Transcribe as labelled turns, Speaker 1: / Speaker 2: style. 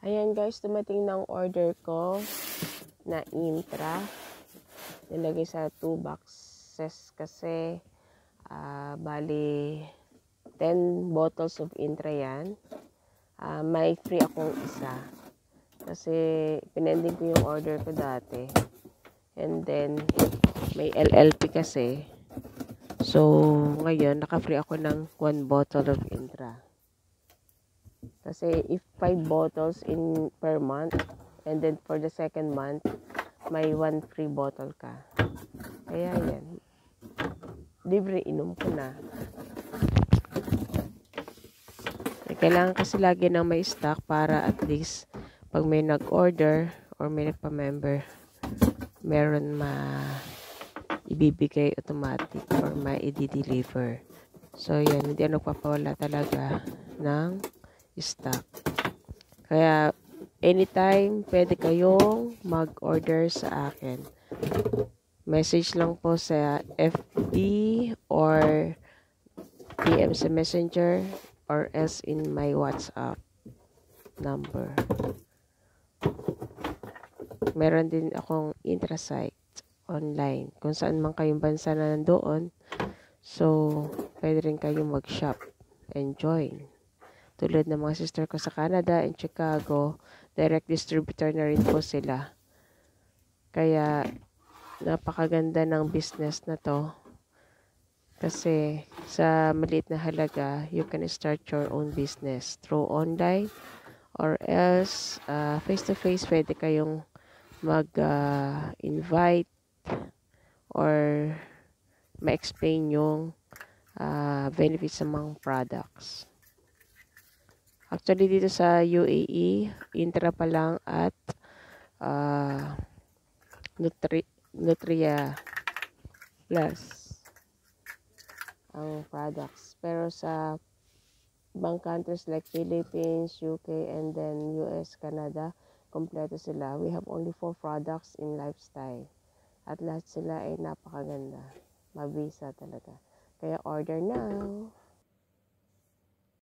Speaker 1: Ayan guys, dumating ng order ko na Intra. Nilagay sa 2 boxes kasi bali 10 bottles of Intra yan. May free akong isa. Kasi pinending ko yung order ko dati. And then may LLP kasi. So ngayon naka-free ako ng 1 bottle of Intra. Kasi if 5 bottles per month, and then for the second month, may 1 free bottle ka. Kaya yan. Libre inom ko na. Kailangan kasi lagi nang may stock para at least pag may nag-order or may nagpa-member, meron ibibigay automatic or i-deliver. So yan, hindi ako nagpapawala talaga ng stock. Kaya anytime pwede kayong mag-order sa akin. Message lang po sa FB or PM sa Messenger or else in my WhatsApp number. Meron din akong intrasite online kung saan man kayong bansa na nandoon. So, pwede rin kayong mag-shop and join. Tulad ng mga sister ko sa Canada and Chicago, direct distributor na rin po sila. Kaya, napakaganda ng business na to. Kasi, sa maliit na halaga, you can start your own business through online or else, face-to-face, pwede kayong mag-invite or ma-explain yung benefits ng mga products. Actually, dito sa UAE, Intra pa lang at Nutria Plus ang products. Pero sa ibang countries like Philippines, UK, and then US, Canada, kompleto sila. We have only 4 products in lifestyle. At lahat sila ay napakaganda. Mabisa talaga. Kaya order now.